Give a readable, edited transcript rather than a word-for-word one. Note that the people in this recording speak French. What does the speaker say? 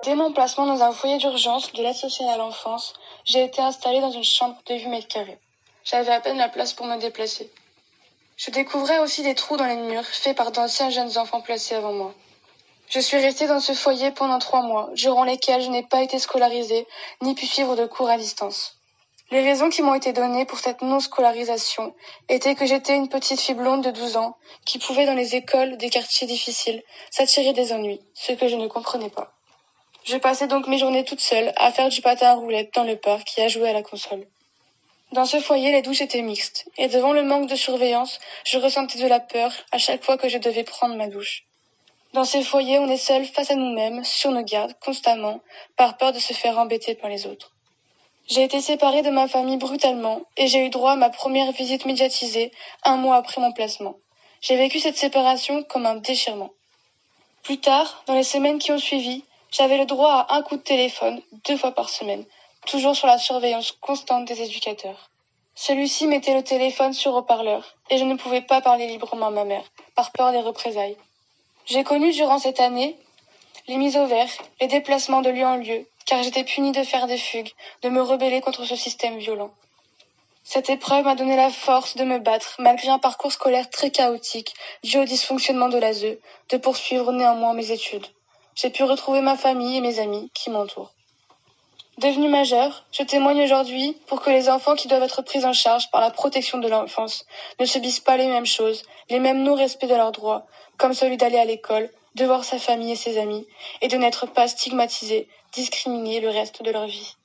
Dès mon placement dans un foyer d'urgence de l'aide sociale à l'enfance, j'ai été installée dans une chambre de 8 mètres carrés. J'avais à peine la place pour me déplacer. Je découvrais aussi des trous dans les murs faits par d'anciens jeunes enfants placés avant moi. Je suis restée dans ce foyer pendant 3 mois, durant lesquels je n'ai pas été scolarisée, ni pu suivre de cours à distance. Les raisons qui m'ont été données pour cette non-scolarisation étaient que j'étais une petite fille blonde de 12 ans qui pouvait dans les écoles des quartiers difficiles s'attirer des ennuis, ce que je ne comprenais pas. Je passais donc mes journées toute seule à faire du patin à roulettes dans le parc et à jouer à la console. Dans ce foyer, les douches étaient mixtes, et devant le manque de surveillance, je ressentais de la peur à chaque fois que je devais prendre ma douche. Dans ces foyers, on est seul face à nous-mêmes, sur nos gardes, constamment, par peur de se faire embêter par les autres. J'ai été séparée de ma famille brutalement, et j'ai eu droit à ma première visite médiatisée 1 mois après mon placement. J'ai vécu cette séparation comme un déchirement. Plus tard, dans les semaines qui ont suivi, j'avais le droit à un coup de téléphone 2 fois par semaine, toujours sur la surveillance constante des éducateurs. Celui-ci mettait le téléphone sur haut-parleur, et je ne pouvais pas parler librement à ma mère, par peur des représailles. J'ai connu durant cette année les mises au vert, les déplacements de lieu en lieu, car j'étais punie de faire des fugues, de me rebeller contre ce système violent. Cette épreuve m'a donné la force de me battre, malgré un parcours scolaire très chaotique, dû au dysfonctionnement de l'ASE, de poursuivre néanmoins mes études. J'ai pu retrouver ma famille et mes amis qui m'entourent. Devenue majeure, je témoigne aujourd'hui pour que les enfants qui doivent être pris en charge par la protection de l'enfance ne subissent pas les mêmes choses, les mêmes non-respects de leurs droits, comme celui d'aller à l'école, de voir sa famille et ses amis, et de n'être pas stigmatisés, discriminés le reste de leur vie.